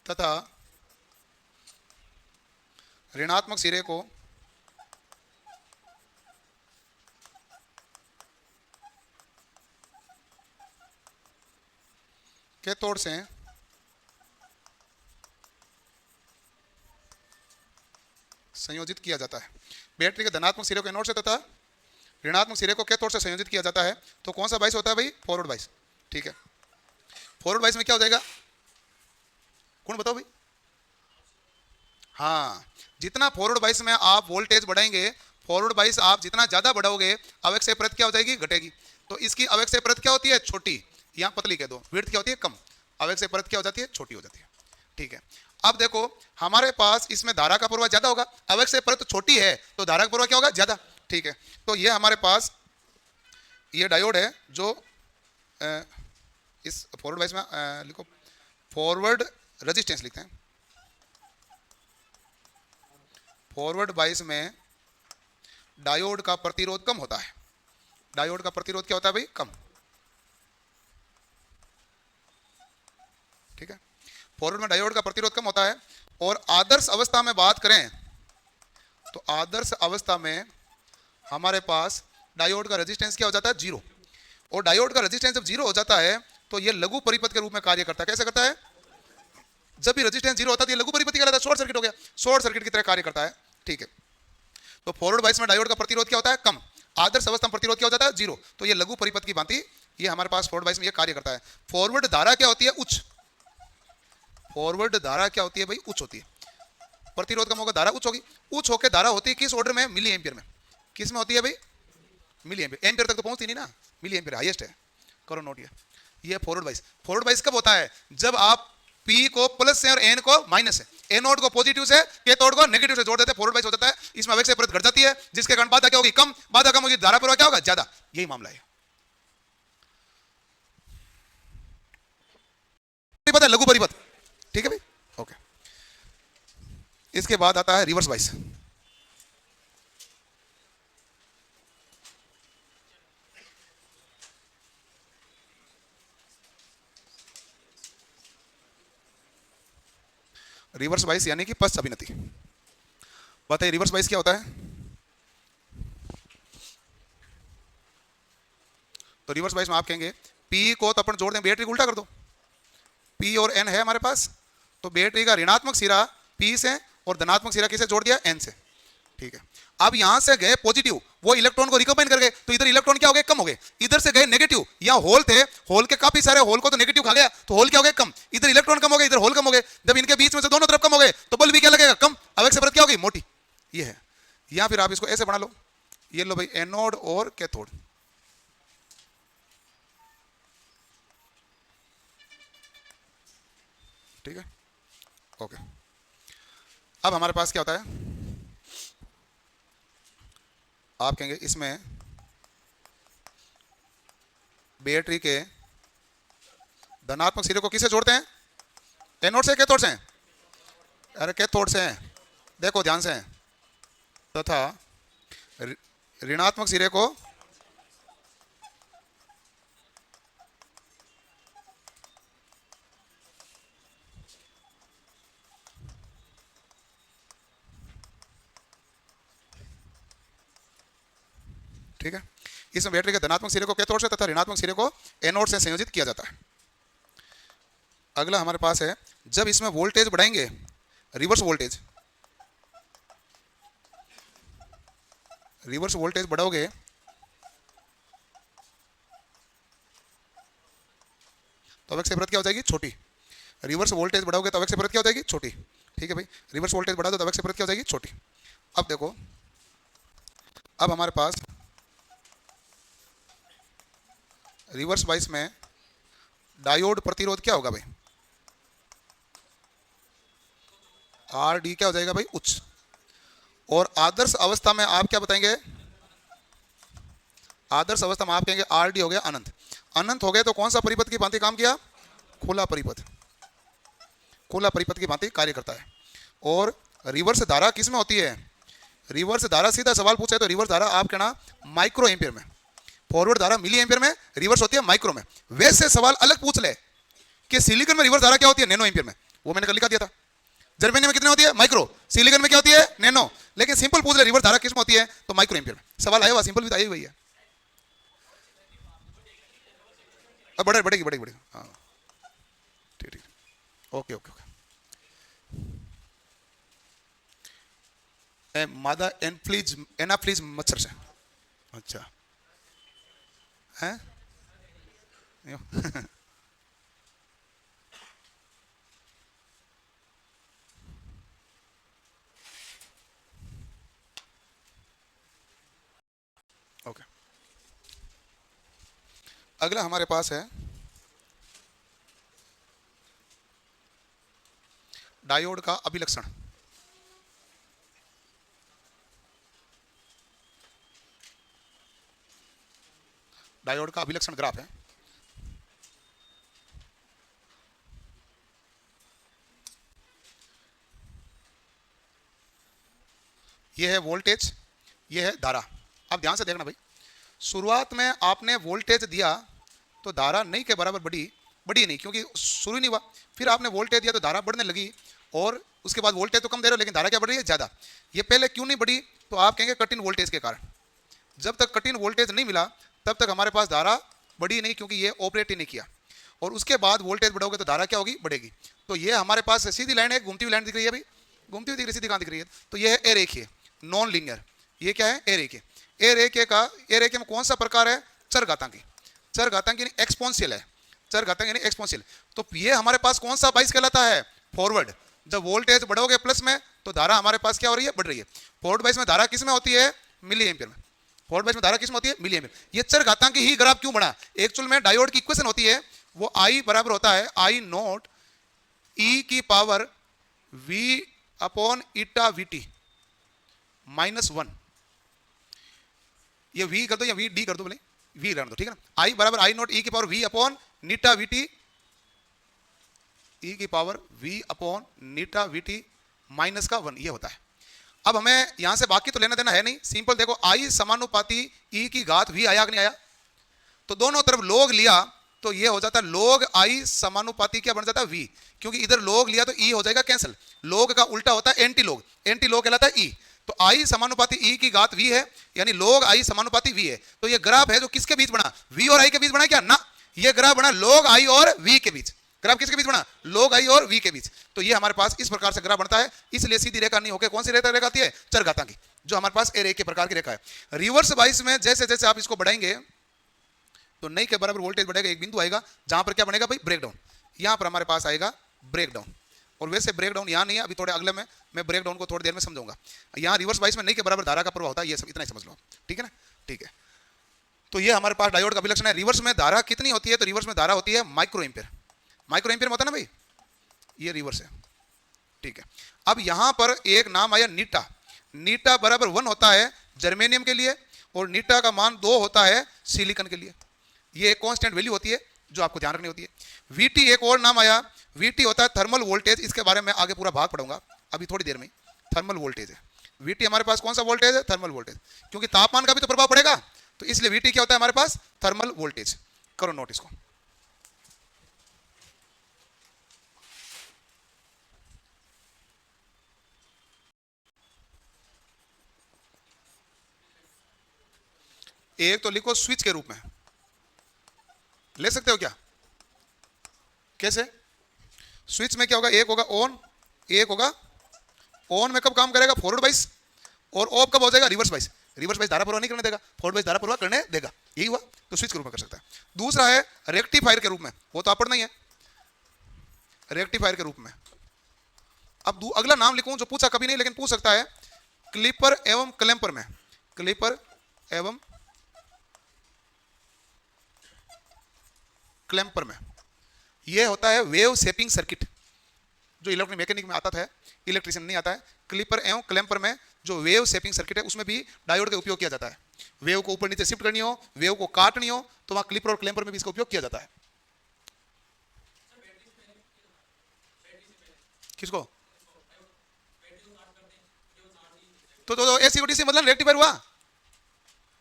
तथा ऋणात्मक सिरे को कैथोड से संयोजित किया जाता है। बैटरी के धनात्मक सिरे को एनोड से तथा ऋणात्मक सिरे को कैथोड से संयोजित किया जाता है, तो कौन सा बाइस होता है भाई? फॉरवर्ड बाइस। ठीक है, फॉरवर्ड बाइस में क्या हो जाएगा? कौन बताओ भाई? हाँ, जितना फॉरवर्ड बाइस में आप वोल्टेज बढ़ाएंगे, फॉरवर्ड बाइस आप जितना ज्यादा बढ़ाओगे, अवक्षय परत क्या हो जाएगी? घटेगी। तो इसकी अवक्षय परत क्या होती है? छोटी, यहाँ पतली कह दो। विड्थ क्या होती है? कम। अवक्षय परत क्या हो जाती है? छोटी हो जाती है। ठीक है, अब देखो हमारे पास इसमें धारा का प्रवाह ज्यादा होगा, अवक्षय परत तो छोटी है तो धारा का प्रवाह क्या होगा? ज्यादा। ठीक है, तो ये हमारे पास ये डायोड है जो इस फॉरवर्ड बाइस में लिखो, फॉरवर्ड रेजिस्टेंस लिखते हैं। फॉरवर्ड बाइस में डायोड का प्रतिरोध कम होता है। डायोड का प्रतिरोध क्या होता है भाई? कम। ठीक है, फॉरवर्ड में डायोड का प्रतिरोध कम होता है। और आदर्श अवस्था में बात करें तो आदर्श अवस्था में हमारे पास डायोड का रेजिस्टेंस क्या हो जाता है? जीरो। और डायोड का रेजिस्टेंस जब जीरो हो जाता है तो यह लघु परिपथ के रूप में कार्य करता है। कैसे करता है? जब भी रेजिस्टेंस जीरो होता है तो ये लघु परिपथ कहलाता है, शॉर्ट सर्किट हो गया, शॉर्ट सर्किट की तरह कार्य करता है। ठीक है, तो फॉरवर्ड बायस में डायोड का प्रतिरोध क्या होता है? कम। आदर्श अवस्था में प्रतिरोध क्या हो जाता है? जीरो। तो ये लघु परिपथ की भांति ये हमारे पास फॉरवर्ड बायस में ये कार्य करता है। फॉरवर्ड धारा क्या होती है? उच्च। फॉरवर्ड धारा क्या होती है भाई? उच्च होती है। प्रतिरोध कम होगा, धारा उच्च होगी। उच्च होकर धारा होती है किस ऑर्डर में? मिली एम्पियर में। किस में होती है भाई? Milli ampere. एम्पियर तक तो पहुंचती नहीं ना, मिली एम्पियर हाईएस्ट है। करो नोट। ये फॉरवर्ड बायस। फॉरवर्ड बायस कब होता है? जब आप P को प्लस से और N को माइनस से, एनोड को पॉजिटिव से, कैथोड को नेगेटिव से जोड़ देते हैं, फॉरवर्ड बायस हो जाता है। इसमें आवेश प्रतिरोध घट जाती है, जिसके कारण बाधा क्या होगी? कम। बाधा कम होगी, धारा प्रवाह क्या होगा? ज्यादा। यही मामला है। परिपथ है, लघु परिपथ। ठीक है भाई, ओके। इसके बाद आता है रिवर्स बायस। रिवर्स बायस यानी कि पश्च अभिनति। बताइए रिवर्स बायस क्या होता है? तो रिवर्स बायस में आप कहेंगे P को तो अपन जोड़ दें, बैटरी को उल्टा कर दो। P और N है हमारे पास, तो बैटरी का ऋणात्मक सिरा P से और धनात्मक सिरा किसे जोड़ दिया? N से। ठीक है, अब यहां से गए पॉजिटिव, वो इलेक्ट्रॉन को रिकम्बाइन कर गए, तो इधर इलेक्ट्रॉन क्या हो गए? कम हो गए। इधर से गए नेगेटिव, यहाँ होल थे, होल के काफी सारे होल को तो नेगेटिव खा गया, तो होल क्या हो गए? कम। इधर इलेक्ट्रॉन कम हो गए, इधर होल कम हो गए। जब इनके बीच में से दोनों तरफ कम हो गए तो बल भी क्या लगेगा? कम। आवेश परत क्या होगी? मोटी। ये है। या फिर आप इसको ऐसे बना लो, ये लो भाई एनोड और कैथोड। ठीक है, ओके। अब हमारे पास क्या होता है? आप कहेंगे इसमें बैटरी के धनात्मक सिरे को किसे जोड़ते हैं? एनोड से, कैथोड से? अरे कैथोड से हैं, देखो ध्यान से। तथा ऋणात्मक सिरे को ठीक है, इसमें बैटरी के धनात्मक सिरे को कैथोड से तथा ऋणात्मक सिरे को एनोड से संयोजित किया जाता है। अगला हमारे पास है, जब इसमें वोल्टेज बढ़ाएंगे, रिवर्स वोल्टेज, रिवर्स वोल्टेज बढ़ाओगे तो आवेश परत क्या हो जाएगी? छोटी। रिवर्स वोल्टेज बढ़ाओगे तो आवेश परत क्या हो जाएगी? छोटी। ठीक है भाई, रिवर्स वोल्टेज बढ़ा दो तो आवेश परत क्या हो जाएगी? छोटी। अब देखो, अब हमारे पास रिवर्स बायस में डायोड प्रतिरोध क्या होगा भाई? आर डी क्या हो जाएगा भाई? उच्च। और आदर्श अवस्था में आप क्या बताएंगे? आदर्श अवस्था में आप कहेंगे आर डी हो गया अनंत। अनंत हो गए तो कौन सा परिपथ की भांति काम किया? खुला परिपथ। खुला परिपथ की भांति कार्य करता है। और रिवर्स धारा किस में होती है? रिवर्स धारा, सीधा सवाल पूछे तो रिवर्स धारा आप कहना माइक्रो एम्पियर में, फॉरवर्ड धारा मिली एम्पियर में, रिवर्स होती है माइक्रो में। वैसे सवाल अलग पूछ ले कि सिलिकॉन में रिवर्स धारा क्या होती है? नैनो एम्पियर में। वो मैंने कल लिखा दिया था। जर्मेनियम में कितने होती है? माइक्रो। सिलिकॉन में क्या होती है? नैनो। लेकिन सिंपल पूछ ले रिवर्स धारा किस में होती है? तो माइक्रो एम्पियर में। सवाल आया हुआ, सिंपल भी तो आई हुई है। अब बढ़ेगी बढ़ेगी। हाँ ठीक, ओके ओके ओके। मादा एनाफ्लीज मच्छर से। अच्छा है ओके। अगला हमारे पास है डायोड का अभिलक्षण। डायोड का अभिलक्षण ग्राफ है। यह है वोल्टेज, यह है धारा। आप ध्यान से देखना भाई, शुरुआत में आपने वोल्टेज दिया तो धारा नहीं के बराबर बढ़ी नहीं, क्योंकि शुरू नहीं हुआ। फिर आपने वोल्टेज दिया तो धारा बढ़ने लगी, और उसके बाद वोल्टेज तो कम दे रहे हो लेकिन धारा क्या बढ़ रही है? ज़्यादा। ये पहले क्यों नहीं बढ़ी? तो आप कहेंगे कट इन वोल्टेज के कारण। जब तक कट इन वोल्टेज नहीं मिला तब तक हमारे पास धारा बढ़ी नहीं, क्योंकि ये ऑपरेट ही नहीं किया। और उसके बाद वोल्टेज बढ़ाओगे तो धारा क्या होगी, बढ़ेगी। तो ये हमारे पास सीधी लाइन है, घूमती हुई लाइन दिख रही है भाई, घूमती हुई दिख रही है, सीधी कहां दिख रही है? तो ये है ए रेखीय, नॉन लीनियर। ये क्या है? ए रेखीय। ए रेखीय में कौन सा प्रकार है? चरघातांकी। चरघातांकी यानी एक्सपोनेंशियल है, चरघातांकी यानी एक्सपोनेंशियल। तो ये हमारे पास कौन सा बाइस कहलाता है? फॉरवर्ड। जब वोल्टेज बढ़ोगे प्लस में तो धारा हमारे पास क्या हो रही है? बढ़ रही है। फॉरवर्ड बाइस में धारा किस में होती है? मिली एम्पियर में। फॉरवर्ड बाइस में धारा किस में होती है? Milli ampere. ये चरघातांकी ही ग्राफ क्यों बना? एक्चुअल में डायोड की इक्वेशन होती है वो I बराबर होता है I नॉट E की पावर V अपॉन ईटा VT -1। ये V कर दो या VD कर दो, बोले V रहने दो, ठीक है ना। I बराबर I नॉट E की पावर V अपॉन नीटा VT, E की पावर V अपॉन नीटा VT -1, ये होता है। अब हमें यहां से बाकी तो लेना देना है नहीं, सिंपल देखो I समानुपाती E की घात V आया कि नहीं आया? तो दोनों तरफ log लिया तो ये हो जाता है log I समानुपाती क्या बन जाता है? V। क्योंकि इधर log लिया तो E हो जाएगा कैंसिल। log का उल्टा होता है एंटी log, एंटी log कहलाता है E। तो I समानुपाती E की घात V है, यानी log I समानुपाती V है। तो ये ग्राफ है जो किसके बीच बना? V और I के बीच बना क्या? ना, ये ग्राफ बना log I और V के बीच। ग्राफ किसके बीच बना? log I और V के बीच। तो ये हमारे पास इस प्रकार से ग्राफ बनता है। इसलिए सीधी रेखा नहीं होकर कौन सी रेखा आती है? चरघातांकी, जो हमारे पास ए रेखीय प्रकार की रेखा है। रिवर्स बाइस में जैसे जैसे आप इसको बढ़ाएंगे तो नहीं के बराबर वोल्टेज बढ़ेगा, एक बिंदु आएगा जहां पर क्या बनेगा भाई? ब्रेकडाउन। यहां पर हमारे पास आएगा ब्रेकडाउन। और वैसे ब्रेकडाउन यहां नहीं है, अभी थोड़े अगले में मैं ब्रेकडाउन को थोड़ी देर में समझाऊंगा। यहां रिवर्स बाइस में नहीं के बराबर धारा का प्रवाह होता है, ये सब इतना ही समझ लो, ठीक है ना। ठीक है, तो ये हमारे पास डायोड का अभिलक्षण है। रिवर्स में धारा कितनी होती है? तो रिवर्स में धारा होती है माइक्रो एम्पियर। माइक्रो एम्पियर में होता है ना भाई, ये रिवर्स है, ठीक है। अब यहां पर एक नाम आया नीटा। नीटा बराबर 1 होता है जर्मेनियम के लिए और नीटा का मान 2 होता है सिलिकॉन के लिए। ये एक कांस्टेंट वैल्यू होती है जो आपको ध्यान रखनी होती है। VT एक और नाम आया, VT होता है थर्मल वोल्टेज। इसके बारे में आगे पूरा भाग पढ़ूंगा अभी थोड़ी देर में। थर्मल वोल्टेज है VT, हमारे पास कौन सा वोल्टेज है? Thermal voltage. क्योंकि तापमान का भी तो प्रभाव पड़ेगा, तो इसलिए VT क्या होता है हमारे पास? Thermal voltage. करो नोट इसको। एक तो लिखो स्विच के रूप में, ले सकते हो क्या? कैसे? स्विच में क्या होगा? एक होगा ऑन, एक होगा ऑन में कब काम करेगा? फॉरवर्ड बाइस। और ऑफ कब हो जाएगा? Reverse bias. रिवर्स बाइस धारा प्रवाह नहीं करने देगा, फॉरवर्ड बाइस धारा प्रवाह करने देगा। यही हुआ, तो स्विच के रूप में कर सकता है। दूसरा है रेक्टिफायर के रूप में, वो तो आप पढ़ना ही है, रेक्टिफायर के रूप में। अब अगला नाम लिखूं जो पूछा कभी नहीं लेकिन पूछ सकता है, क्लिपर एवं क्लैंपर में। क्लिपर एवं क्लैंपर में यह होता है वेव शेपिंग सर्किट, जो इलेक्ट्रिक मैकेनिक में आता था, इलेक्ट्रिशियन नहीं आता है। क्लिपर एवं क्लैंपर में जो वेव शेपिंग सर्किट है उसमें भी डायोड का उपयोग किया जाता है। वेव को ऊपर नीचे शिफ्ट करनी हो, वेव को काटनी हो, तो वहां क्लिपर और क्लैंपर में भी इसका उपयोग किया जाता है। किसको? तो एसी को डीसी मतलब रेक्टिफायर हुआ।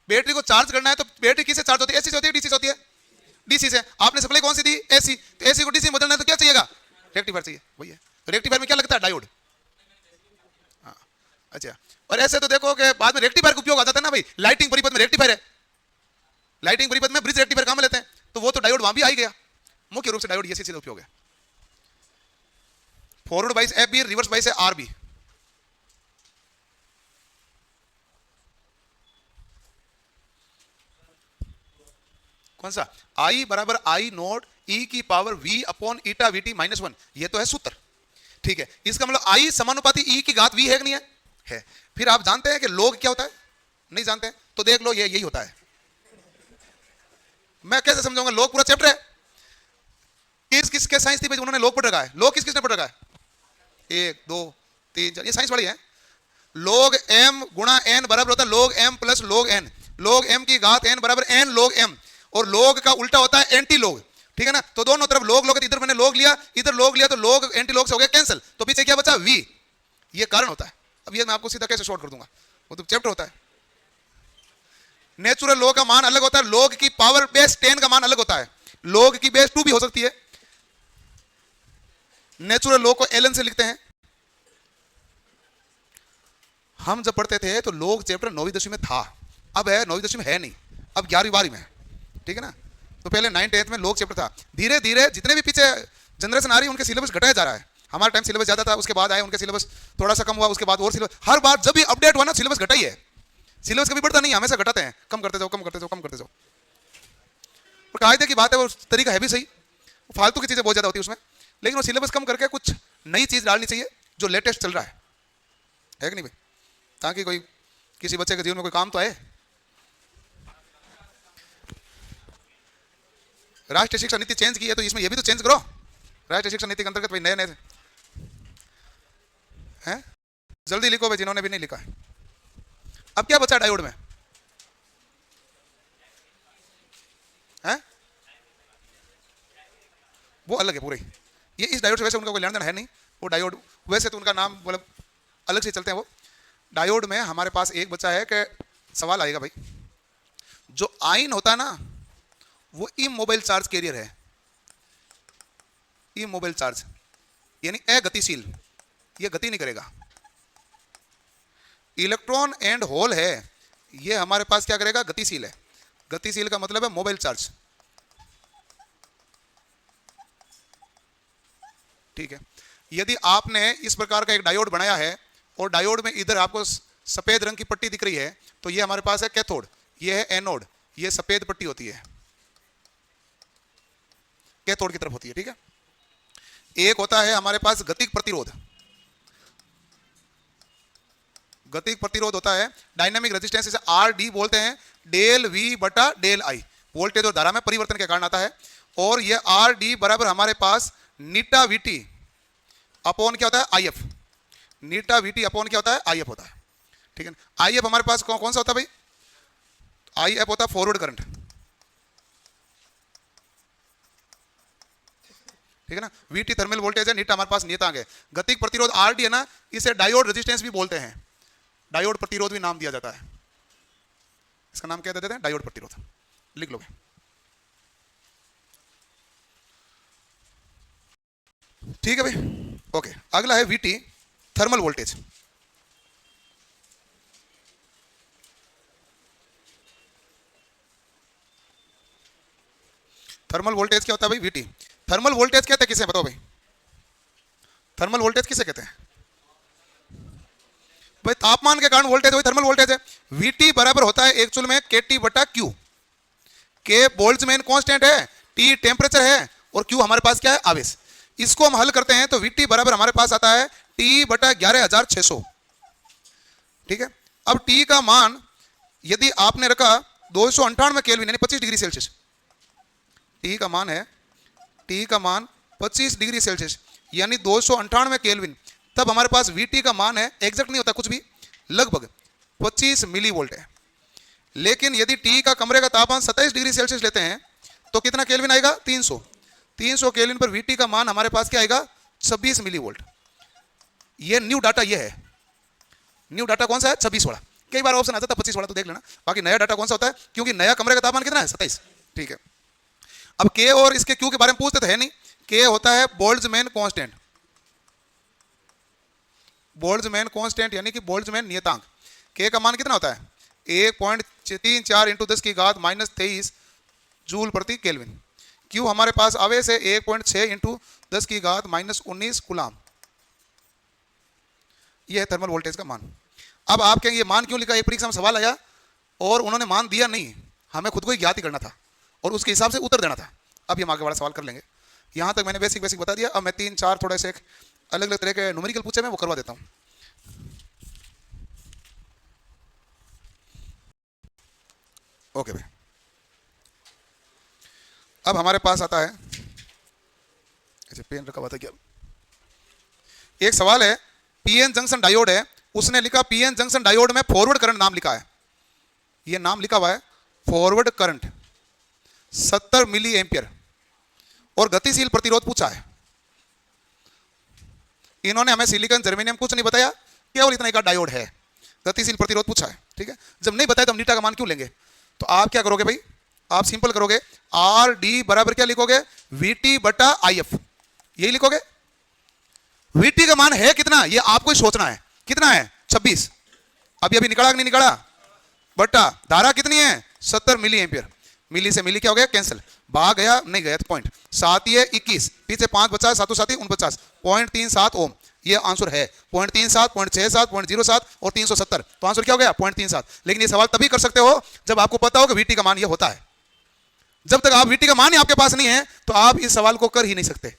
बैटरी को चार्ज करना है तो बैटरी किससे चार्ज होती है? एसी से होती है, डीसी से होती है? डीसी से। आपने सप्लाई कौन सी दी? एसी। तो एसी को डीसी में बदलना है तो क्या चाहिएगा? रेक्टिफायर चाहिए, वही है। तो रेक्टिफायर में क्या लगता है? डायोड। हाँ, अच्छा। और ऐसे तो देखो कि बाद में रेक्टिफायर का उपयोग आ जाता है ना भाई, लाइटिंग परिपथ में रेक्टिफायर है, लाइटिंग परिपथ में ब्रिज रेक्टिफायर काम में लेते हैं, तो वो तो डायोड वहां भी आ ही गया। मुख्य रूप से डायोड ये सीधा उपयोग है। फॉरवर्ड बाइस एफ बी, रिवर्स बाइस है आर बी। कौन सा? I बराबर I नोट E की पावर V अपॉन ईटा VT -1, ये तो है सूत्र, ठीक है। इसका मतलब I समानुपाती E की घात V है कि नहीं है? है। फिर आप जानते हैं कि log क्या होता है? नहीं जानते हैं तो देख लो, ये यही होता है। मैं कैसे समझाऊंगा? log पूरा चैप्टर है। किसके साइंस थी भाई उन्होंने log पढ़ रखा है? log किसने पढ़ रखा है? 1 2 3 4, ये साइंस वाली है। log m गुणा n बराबर होता है log m plus log n। log m की घात n बराबर n log m, और log का उल्टा होता है एंटी log, ठीक है ना। तो दोनों तरफ log log, इधर मैंने log लिया, इधर log लिया, तो log एंटी log से हो गया कैंसिल, तो पीछे क्या बचा? v। ये कारण होता है। अब ये मैं आपको सीधा कैसे शॉर्ट कर दूंगा, वो तो चैप्टर होता है। नेचुरल log का मान अलग होता है, log की पावर बेस 10 का मान अलग होता है, log की बेस 2 भी हो सकती है। नेचुरल log को ln से लिखते हैं। हम जब पढ़ते थे तो log चैप्टर 9वीं 10वीं में था, अब है 9वीं 10वीं में है नहीं, अब 11वीं 12वीं में है, ठीक है ना। तो पहले 9th-10th में लोक चैप्टर था, धीरे धीरे जितने भी पीछे जनरेशन आ रही है उनके सिलेबस घटाया जा रहा है। हमारे टाइम सिलेबस ज्यादा था, उसके बाद आए उनके सिलेबस थोड़ा सा कम हुआ, उसके बाद और सिलेबस, हर बार जब भी अपडेट हुआ ना सिलेबस घटा ही है। सिलेबस कभी बढ़ता नहीं, हमेशा घटाते हैं, कम करते जाओ कम करते जाओ कम करते जाओ। और कायदे की बात है, वो तरीका है भी सही, फालतू की चीजें बहुत ज्यादा होती है उसमें, लेकिन वो सिलेबस कम करके कुछ नई चीज डालनी चाहिए जो लेटेस्ट चल रहा है कि नहीं भाई, ताकि कोई किसी बच्चे के जीवन में कोई काम तो आए। राष्ट्रीय शिक्षा नीति चेंज की है तो इसमें ये भी तो चेंज करो। राष्ट्रीय शिक्षा नीति के अंतर्गत भाई नए नए हैं, जल्दी लिखो भाई जिन्होंने भी नहीं लिखा है। अब क्या बचा डायोड में है, वो अलग है पूरे, ये इस डायोड से वैसे उनका कोई लेना देना है नहीं, वो डायोड वैसे तो उनका नाम मतलब अलग से चलते हैं। वो डायोड में हमारे पास एक बच्चा है कि सवाल आएगा भाई, जो आयन होता है ना वो इमोबाइल चार्ज कैरियर है। इमोबाइल चार्ज यानी अगतिशील, ये गति नहीं करेगा। इलेक्ट्रॉन एंड होल है, ये हमारे पास क्या करेगा, गतिशील है। गतिशील का मतलब है मोबाइल चार्ज, ठीक है। यदि आपने इस प्रकार का एक डायोड बनाया है और डायोड में इधर आपको सफेद रंग की पट्टी दिख रही है तो ये हमारे पास है कैथोड, ये है एनोड, ये सफेद पट्टी होती है, कैथोड की तरफ होती है, ठीक है। एक होता है हमारे पास गतिक प्रतिरोध, गतिक प्रतिरोध होता है डायनामिक रेजिस्टेंस, इसे आर डी बोलते हैं, डेल वी बटा डेल आई, वोल्टेज और धारा में परिवर्तन के कारण आता है। और ये आर डी बराबर हमारे पास नीटा वीटी अपॉन क्या होता है, I F, Neeta VT upon क्या होता है, आई एफ होता है, ठीक है। आई एफ हमारे पास कौन सा होता है भाई, आई एफ होता है फॉरवर्ड करंट, ठीक है ना। वीटी थर्मल वोल्टेज है, नीटा हमारे पास नियतांक है। गतिक प्रतिरोध आर डी है ना, इसे डायोड रेजिस्टेंस भी बोलते हैं, डायोड प्रतिरोध भी नाम दिया जाता है, इसका नाम क्या देते हैं, डायोड प्रतिरोध, लिख लोगे। ठीक है भाई, ओके। अगला है VT thermal voltage. Thermal voltage क्या होता है भाई, वीटी। थर्मल वोल्टेज कहते हैं किसे, बताओ भाई, थर्मल वोल्टेज किसे कहते हैं भाई, तापमान के कारण वोल्टेज वही थर्मल वोल्टेज है। वीटी बराबर होता है एक्चुअल में केटी बटा क्यू, के बोल्ट्जमैन कांस्टेंट है, टी टेम्परेचर है और क्यू हमारे पास क्या है, आवेश। इसको हम हल करते हैं तो वीटी बराबर हमारे पास आता है टी बटा 11,600, ठीक है। अब टी का मान यदि आपने रखा 298 केल्विन यानी 25 डिग्री सेल्सियस, टी का मान है, टी का मान 25 डिग्री सेल्सियस यानी 298 केल्विन, तब हमारे पास वीटी का मान है, एग्जैक्ट नहीं होता कुछ भी, लगभग 25 मिली वोल्ट है। लेकिन यदि टी का कमरे का तापमान 27 डिग्री सेल्सियस लेते हैं तो कितना केल्विन आएगा, 300 केल्विन पर वीटी का मान हमारे पास क्या आएगा, 26 मिली वोल्ट। ये न्यू डाटा ये है, न्यू डाटा कौन सा है, 26 वाला, कई बार ऑप्शन आता था 25 वाला तो देख लेना, बाकी नया डाटा कौन सा होता है, क्योंकि नया कमरे का तापमान कितना है, 27, ठीक है। अब के और इसके क्यू के बारे में पूछते तो है नहीं, के होता है बोल्ट्जमैन कांस्टेंट, बोल्ट्जमैन कांस्टेंट यानी कि बोल्ट्जमैन नियतांक। के का मान कितना होता है, 1.34 इंटू 10 की घात -23 जूल प्रति केल्विन। क्यू हमारे पास आवेश है 1.6 इंटू 10 की घात -19 कूलाम, यह है थर्मल वोल्टेज का मान। अब आप कहेंगे ये मान क्यों लिखा, एक परीक्षा में सवाल आया और उन्होंने मान दिया नहीं, हमें खुद को ही ज्ञात ही करना था और उसके हिसाब से उत्तर देना था। अब ये हम आगे वाला सवाल कर लेंगे, यहां तक मैंने बेसिक बता दिया। अब मैं 3-4 थोड़े से अलग अलग तरह के न्यूमेरिकल पूछे मैं वो करवा देता हूं। ओके भाई, अब हमारे पास आता है, अच्छा पेन रखा हुआ था क्या, एक सवाल है, पीएन जंक्शन डायोड है, उसने लिखा पीएन जंक्शन डायोड में फॉरवर्ड करंट नाम लिखा है, ये नाम लिखा हुआ है फॉरवर्ड करंट 70 मिली एम्पियर और गतिशील प्रतिरोध पूछा है। इन्होंने हमें सिलिकॉन जर्मेनियम कुछ नहीं बताया, केवल इतना एक डायोड है, गतिशील प्रतिरोध पूछा है, ठीक है। जब नहीं बताया तो हम नीटा का मान क्यों लेंगे, तो आप क्या करोगे भाई, आप सिंपल करोगे, आर डी बराबर क्या लिखोगे, वीटी बटा आई एफ, यही लिखोगे। वीटी का मान है कितना, ये आपको ही सोचना है, कितना है 26, अभी अभी निकला कि नहीं निकला, बटा धारा कितनी है 70 मिली एम्पियर। मिली से मिली क्या हो गया, कैंसिल, भाग गया नहीं गया तो पॉइंट 7 ये 21, पीछे 5 बचा, 7 7 49, 0.37 ओम, ये आंसर है 0.37, 0.67, 0.07 और 370, तो आंसर क्या हो गया 0.37। लेकिन ये सवाल तभी कर सकते हो जब आपको पता हो कि वीटी का मान ये होता है। जब तक आप वीटी का मान ही आपके पास नहीं है तो आप इस सवाल को कर ही नहीं सकते।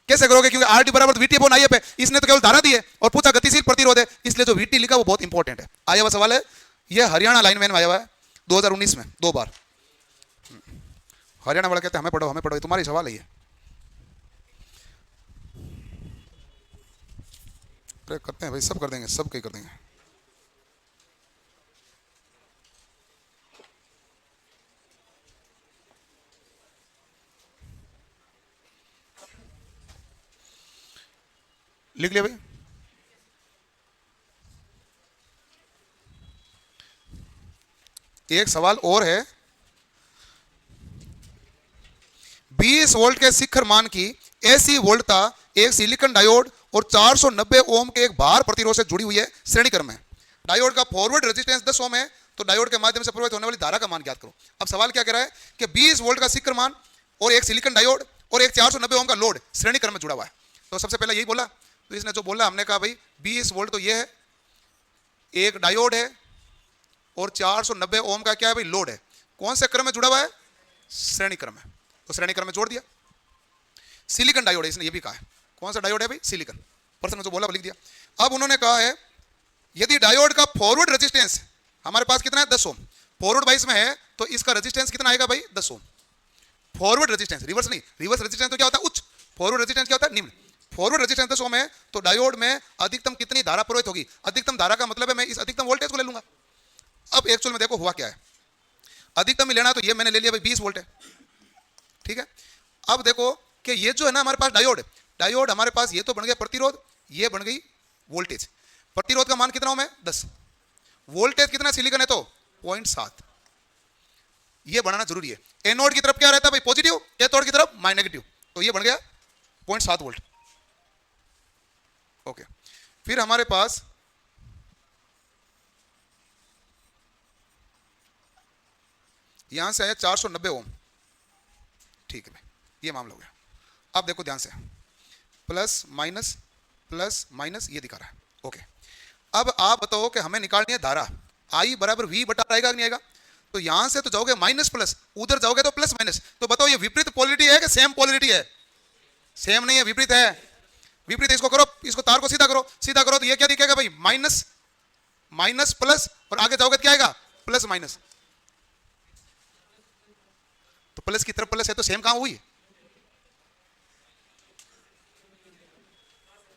कैसे करोगे, क्योंकि आर टी बराबर वीटी अपॉन आई पे, इसने तो केवल धारा दी है और पूछा गतिशील प्रतिरोध है, इसलिए जो वीटी लिखा वो बहुत इंपॉर्टेंट है। आया हुआ सवाल है, ये हरियाणा लाइनमैन में आया हुआ है 2019 में 2 बार। हरियाणा वाला कहते हैं हमें पढ़ो, तुम्हारी सवाल है ये। करते हैं भाई, सब कर देंगे, सब कहीं कर देंगे। लिख लिया भाई। एक सवाल और है, 20 वोल्ट के शिखर मान की ऐसी वोल्टता एक सिलिकॉन डायोड और 490 ओम के एक भार प्रतिरोध से जुड़ी हुई है श्रेणी क्रम में। डायोड का फॉरवर्ड रेजिस्टेंस 10 ओम है, तो डायोड के माध्यम से प्रवाहित होने वाली धारा का मान ज्ञात करो। अब सवाल क्या कह रहा है कि 20 वोल्ट का शिखर मान और एक सिलिकॉन डायोड और एक 490 ओम का लोड श्रेणी क्रम में जुड़ा हुआ है। तो सबसे पहले यही बोला, तो इसने जो बोला हमने कहा भाई 20 वोल्ट तो ये है, एक डायोड है और 490 ओम का क्या है भाई लोड है, कौन से क्रम में जुड़ा हुआ है, श्रेणी क्रम में, तो श्रेणी क्रम में जोड़ दिया। सिलिकॉन डायोड है, इसने ये भी कहा है, कौन सा डायोड है भाई, सिलिकॉन, पर्सन ने जो बोला लिख दिया। अब उन्होंने कहा है यदि डायोड का फॉरवर्ड रेजिस्टेंस हमारे पास कितना है 10 ओम, फॉरवर्ड 22 में है तो इसका रेजिस्टेंस कितना आएगा भाई 10 ओम। फॉरवर्ड रेजिस्टेंस, रिवर्स नहीं, रिवर्स रेजिस्टेंस तो क्या होता है उच्च, फॉरवर्ड रेजिस्टेंस क्या होता है निम्न। फॉरवर्ड रेजिस्टेंस 10 ओम है तो डायोड में अधिकतम कितनी धारा प्रवाहित होगी, अधिकतम धारा का मतलब है मैं इस अधिकतम वोल्टेज को ले लूंगा। अब एक्चुअल में देखो हुआ क्या है, अधिकतम ही लेना तो ये मैंने ले लिया भाई 20 वोल्ट है, ठीक है। अब देखो कि ये जो है ना हमारे पास डायोड हमारे पास ये तो बन गया प्रतिरोध, ये बन गई वोल्टेज। प्रतिरोध का मान कितना ओम है 10, वोल्टेज कितना सिलिकॉन है तो 0.7, ये बनाना जरूरी है। एनोड की तरफ क्या रहता है भाई पॉजिटिव, कैथोड की तरफ माइनस नेगेटिव, तो ये बन गया 0.7 वोल्ट। ओके, फिर हमारे पास यहां से आया 490 ओम, ठीक है भाई, ये मामला हो गया। अब देखो ध्यान से, प्लस माइनस ये दिखा रहा है, ओके। अब आप बताओ कि हमें निकालनी है धारा, आई बराबर वी बटा आएगा कि नहीं आएगा, तो यहां से तो जाओगे माइनस प्लस, उधर जाओगे तो प्लस माइनस, तो बताओ ये विपरीत पोलरिटी है कि सेम पोलरिटी है, सेम नहीं है, विपरीत है, विपरीत। इसको करो, इसको तार को सीधा करो तो ये क्या दिखेगा भाई माइनस प्लस, और आगे जाओगे तो क्या आएगा प्लस माइनस, तो प्लस की तरफ प्लस है तो सेम कहां हुई,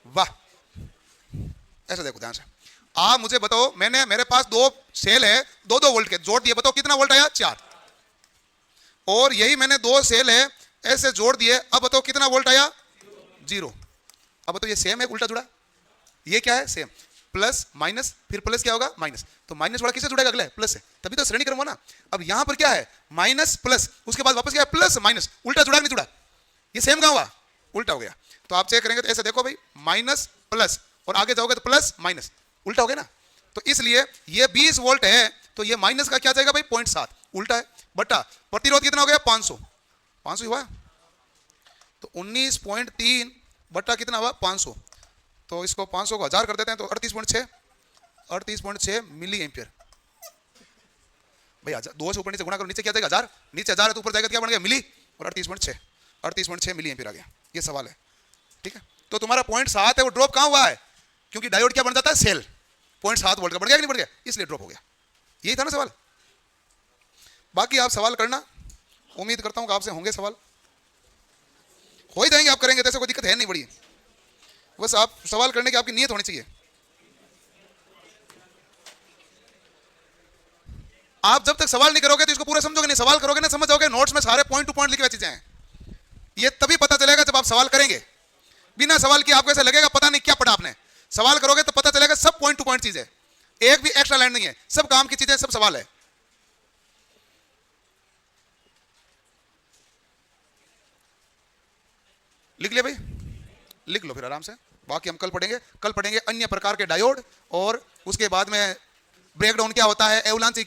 वाह। ऐसा देखो ध्यान से, आप मुझे बताओ, मेरे पास 2 सेल है 2-2 वोल्ट के, जोड़ दिए, बताओ कितना वोल्ट आया 4, और यही मैंने 2 सेल है ऐसे जोड़ दिए, अब बताओ कितना वोल्ट आया 0। अब बताओ ये सेम है उल्टा जुड़ा, ये क्या है सेम, प्लस माइनस फिर प्लस क्या होगा माइनस, तो माइनस वाला किससे जुड़ेगा अगले प्लस से, तभी तो श्रेणी क्रम हुआ ना। अब यहां पर क्या है माइनस प्लस, उसके बाद वापस क्या है प्लस माइनस, उल्टा जुड़ा नहीं जुड़ा, ये सेम कहां हुआ उल्टा हो गया। तो आप चेक करेंगे तो ऐसे देखो भाई माइनस प्लस, और आगे जाओगे तो प्लस माइनस, उल्टा हो गया ना। तो इसलिए ये 20 वोल्ट है तो ये माइनस का क्या जाएगा भाई 0.7, उल्टा है, बटा प्रतिरोध कितना हो गया 500 हुआ, तो 19.3 बटा कितना हुआ 500, तो इसको 500 को 1000 कर देते हैं तो 38.6 मिली एम्पियर भाई। 2 से ऊपर नीचे गुणा करो, नीचे क्या जाएगा 1000, नीचे 1000 है तो ऊपर जाएगा क्या बन गया मिली, और 38.6 मिली एम्पियर आ गया, ये सवाल है, ठीक है। तो तुम्हारा 0.7 है वो ड्रॉप कहां हुआ है, क्योंकि डायोड क्या बन जाता है सेल, 0.7 वोल्ट का बढ़ गया कि नहीं बढ़ गया, इसलिए ड्रॉप हो गया, यही था ना सवाल। बाकी आप सवाल करना, उम्मीद करता हूं कि आपसे होंगे सवाल, हो ही जाएंगे, आप करेंगे तो ऐसे कोई दिक्कत है नहीं बड़ी, बस आप सवाल करने की आपकी नीयत होनी चाहिए। आप जब तक सवाल नहीं करोगे तो इसको पूरा समझोगे नहीं, सवाल करोगे ना समझ जाओगे, नोट्स में सारे पॉइंट टू पॉइंट लिखी हुई चीजें हैं, ये तभी पता चलेगा जब आप सवाल करेंगे। बिना सवाल किए आपको ऐसा लगेगा पता नहीं क्या पढ़ा आपने, सवाल करोगे तो पता चलेगा सब पॉइंट टू पॉइंट चीज है, एक भी एक्स्ट्रा लाइन नहीं है, सब काम की चीजें, सब सवाल है। लिख लिया भाई, लिख लो फिर आराम से, बाकी हम कल पढ़ेंगे अन्य प्रकार के डायोड, और उसके बाद में ब्रेकडाउन क्या होता है, एवलांच